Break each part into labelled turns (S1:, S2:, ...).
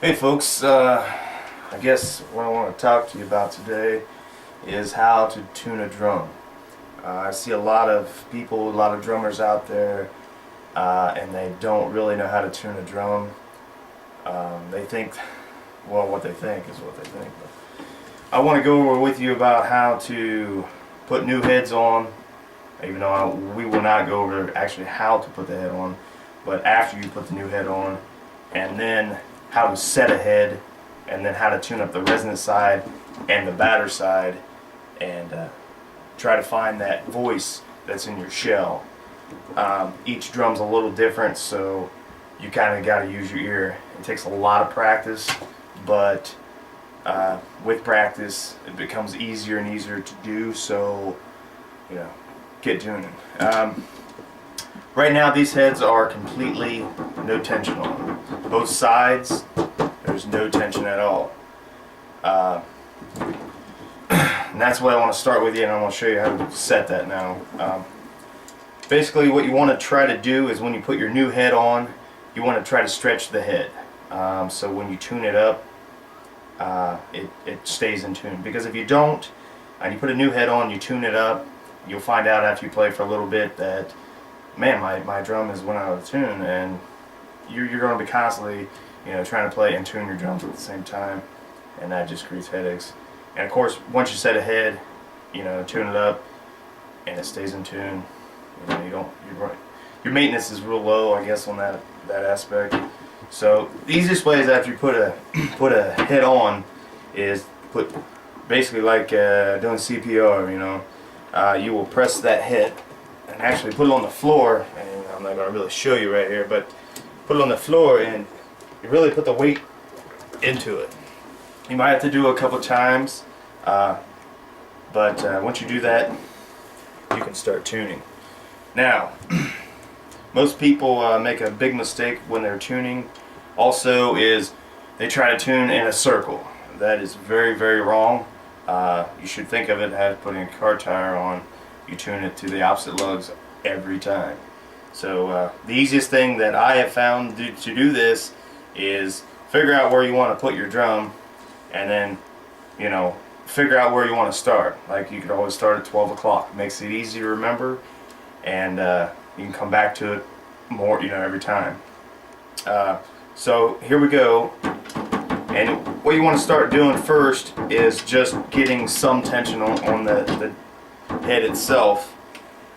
S1: Hey folks, I guess what I want to talk to you about today is how to tune a drum. I see a lot of people, a lot of drummers out there, and they don't really know how to tune a drum. They think, well, what they think is what they think. But I want to go over with you about how to put new heads on, even though we will not go over actually how to put the head on, but after you put the new head on, and then how to set a head, and then how to tune up the resonant side and the batter side, and try to find that voice that's in your shell. Each drum's a little different, so you kind of got to use your ear. It takes a lot of practice, but with practice it becomes easier and easier to do, so get tuning. Right now these heads are completely no tension on them. Both sides, there's no tension at all. And that's what I want to start with you, and I'm going to show you how to set that now. Basically what you want to try to do is when you put your new head on, you want to try to stretch the head. So when you tune it up, it stays in tune. Because if you don't, and you put a new head on, you tune it up, you'll find out after you play for a little bit that, man, my drum is went out of tune, and you're going to be constantly trying to play and tune your drums at the same time, and that just creates headaches. And of course, once you set a head, tune it up, and it stays in tune. Your maintenance is real low, I guess, on that aspect. So the easiest way is after you put a head on is put basically like doing CPR. You will press that head and actually put it on the floor, and I'm not going to really show you right here, but put it on the floor and you really put the weight into it. You might have to do it a couple times, but once you do that, you can start tuning. Now, most people make a big mistake when they're tuning also is they try to tune in a circle. That is very, very wrong. You should think of it as putting a car tire on. You tune it to the opposite lugs every time. So the easiest thing that I have found to do this is figure out where you want to put your drum, and then figure out where you want to start. Like, you could always start at 12 o'clock. It makes it easy to remember, and you can come back to it more every time. So here we go. And what you want to start doing first is just getting some tension on the head itself,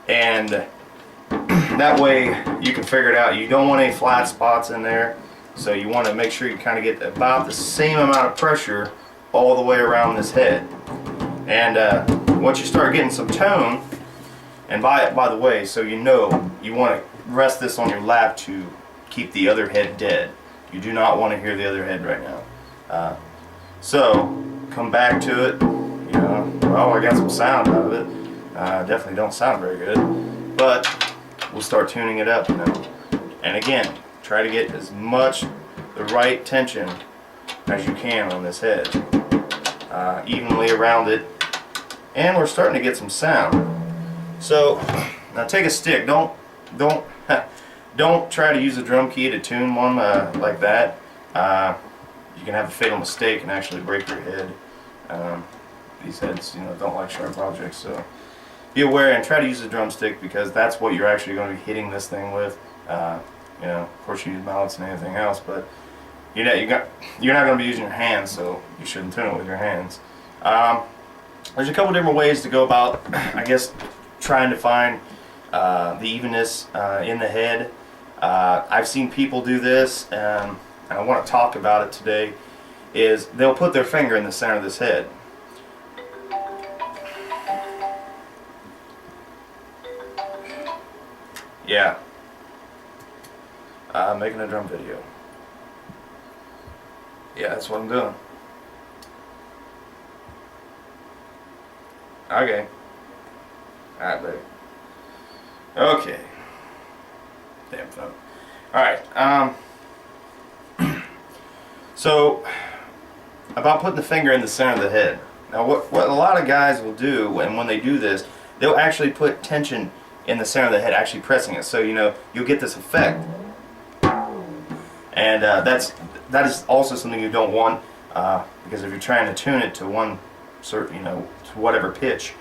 S1: and that way you can figure it out. You don't want any flat spots in there, so you want to make sure you kind of get about the same amount of pressure all the way around this head. And once you start getting some tone, and by the way, so you want to rest this on your lap to keep the other head dead. You do not want to hear the other head right now. So come back to it. Well, I got some sound out of it. Definitely don't sound very good, but we'll start tuning it up. And again, try to get as much the right tension as you can on this head, evenly around it, and we're starting to get some sound. So now take a stick. Don't try to use a drum key to tune one like that. You can have a fatal mistake and actually break your head. These heads, don't like sharp objects, so be aware and try to use a drumstick, because that's what you're actually going to be hitting this thing with. Of course, you use mallets and anything else, but you're not going to be using your hands, so you shouldn't tune it with your hands. There's a couple different ways to go about, I guess, trying to find the evenness in the head. I've seen people do this, and I want to talk about it today. Is they'll put their finger in the center of this head. Yeah. Making a drum video. Yeah, that's what I'm doing. Okay. Alright, buddy. Okay. Damn phone. Alright, so about putting the finger in the center of the head. Now what a lot of guys will do, and when they do this, they'll actually put tension in the center of the head, actually pressing it. So you'll get this effect. And that is also something you don't want, because if you're trying to tune it to one certain, to whatever pitch,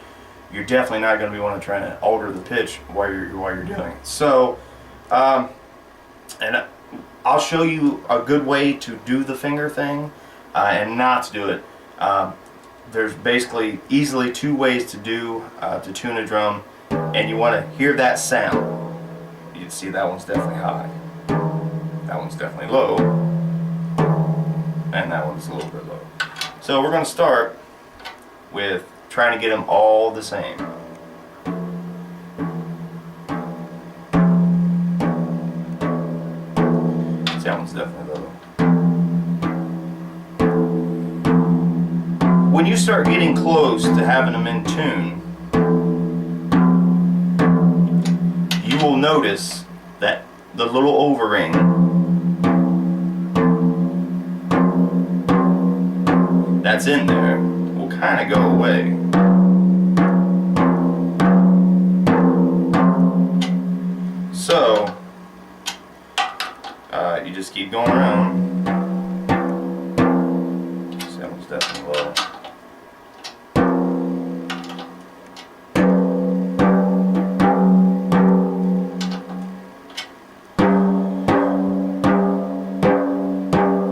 S1: you're definitely not going to be trying to alter the pitch while you're doing it. So, and I'll show you a good way to do the finger thing and not to do it. There's basically easily two ways to tune a drum, and you want to hear that sound. You can see that one's definitely high, that one's definitely low, and that one's a little bit low. So we're going to start with trying to get them all the same. See, that one's definitely low. When you start getting close to having them in tune, you will notice that the little O-ring that's in there will kind of go away. So you just keep going around. So that one's definitely low.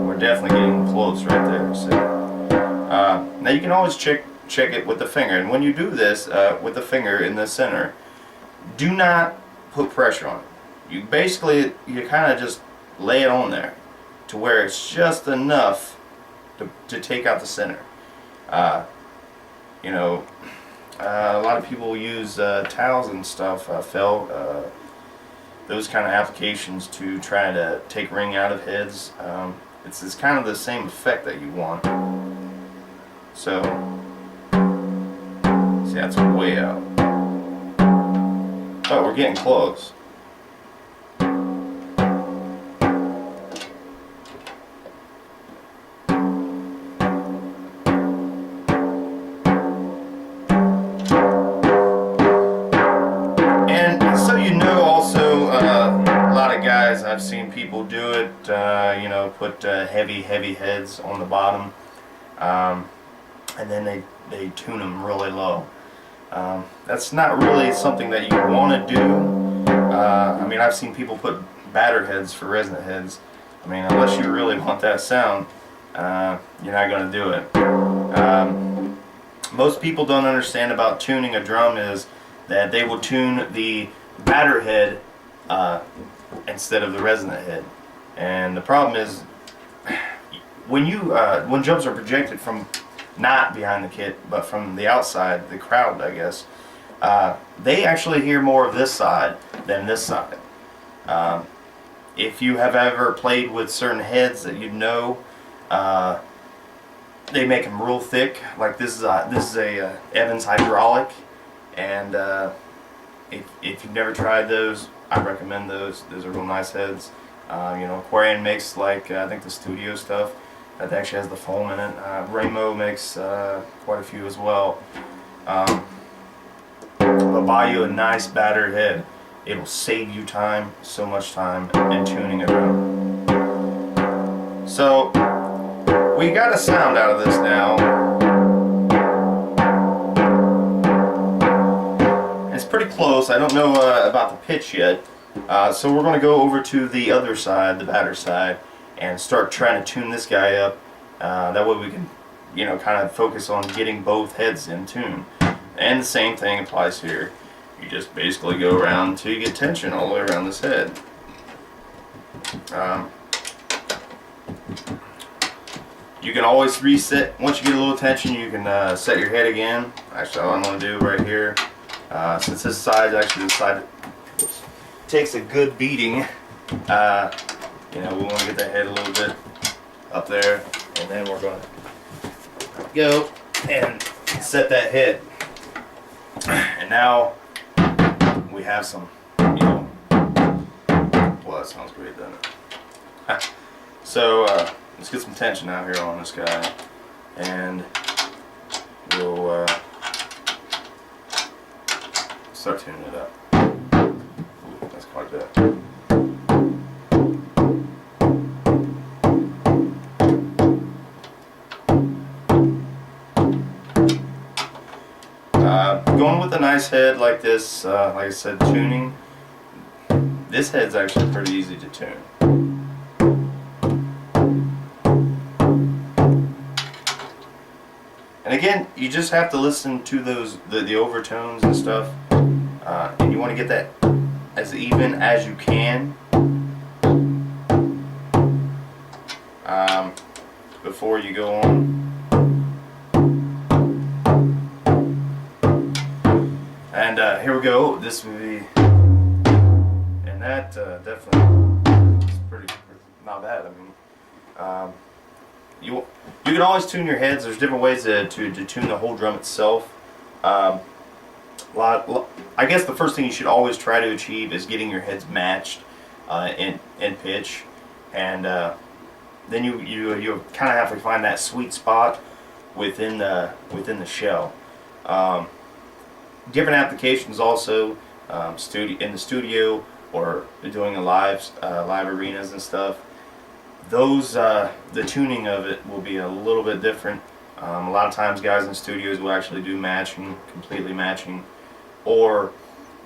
S1: We're definitely getting close right there. So now you can always check it with the finger, and when you do this with the finger in the center, do not put pressure on it. You kind of just lay it on there to where it's just enough to take out the center. A lot of people use towels and stuff, felt, those kind of applications to try to take ring out of heads. It's kind of the same effect that you want. So, see, that's way out. Oh, we're getting close. And so also, a lot of guys, I've seen people do it, put heavy heads on the bottom, and then they tune them really low. That's not really something that you want to do. I mean, I've seen people put battered heads for resonant heads. I mean, unless you really want that sound, you're not going to do it. Most people don't understand about tuning a drum is that they will tune the batter head instead of the resonant head. And the problem is, when drums are projected from not behind the kit, but from the outside, the crowd, I guess, they actually hear more of this side than this side. If you have ever played with certain heads that they make them real thick. Like this is a Evans hydraulic, and if you've never tried those, I recommend those. Those are real nice heads. Aquarian makes I think the studio stuff that actually has the foam in it. Raymo makes quite a few as well. They'll buy you a nice battered head. It'll save you time, so much time in tuning a drum. So we got a sound out of this now. It's pretty close. I don't know about the pitch yet. So we're going to go over to the other side, the batter side, and start trying to tune this guy up. That way we can, kind of focus on getting both heads in tune. And the same thing applies here. You just basically go around until you get tension all the way around this head. You can always reset. Once you get a little tension, you can set your head again. Actually, all I'm going to do right here, since this side is actually the side that takes a good beating, we want to get that head a little bit up there, and then we're going to go and set that head. And now we have some, well, that sounds great, doesn't it? So let's get some tension out here on this guy, and we'll start tuning it up. Ooh, that's quite good. with a nice head like this, like I said, tuning, this head's actually pretty easy to tune. And again, you just have to listen to those the overtones and stuff, and you want to get that as even as you can before you go on. And here we go. This would be, and that definitely is pretty not bad. I mean, you can always tune your heads. There's different ways to tune the whole drum itself. I guess the first thing you should always try to achieve is getting your heads matched in pitch, and then you kind of have to find that sweet spot within the shell. Different applications also, in the studio or doing a live arenas and stuff. Those the tuning of it will be a little bit different. A lot of times guys in studios will actually do matching, completely matching, or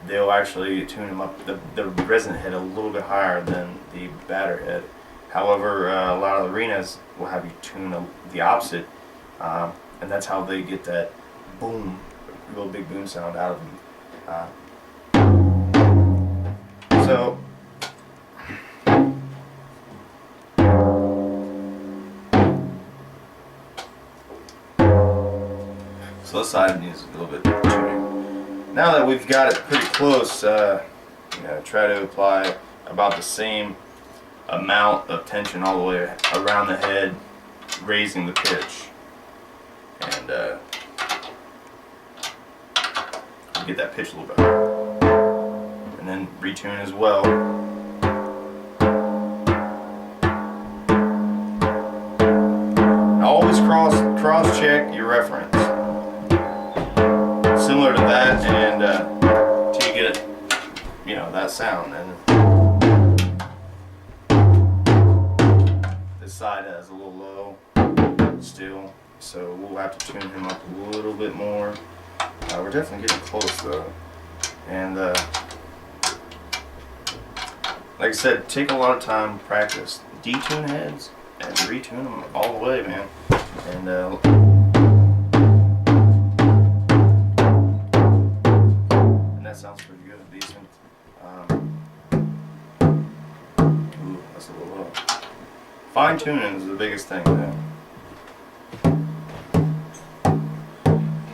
S1: they'll actually tune them up, the resonant head a little bit higher than the batter head. However, a lot of the arenas will have you tune the opposite, and that's how they get that boom, real big boom sound out of them. So let's side music a little bit tuning. Now that we've got it pretty close, try to apply about the same amount of tension all the way around the head, raising the pitch, and get that pitch a little better, and then retune as well. Now always cross check your reference, similar to that, and till you get it, that sound. And this side has a little low still, so we'll have to tune him up a little bit more. We're definitely getting close though, and like I said, take a lot of time to practice detune heads and retune them all the way, man. And that sounds pretty good, decent. Ooh, that's a little low. Fine tuning is the biggest thing, man.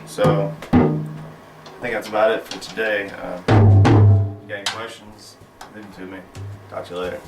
S1: So I think that's about it for today. If you got any questions, leave them to me. Talk to you later.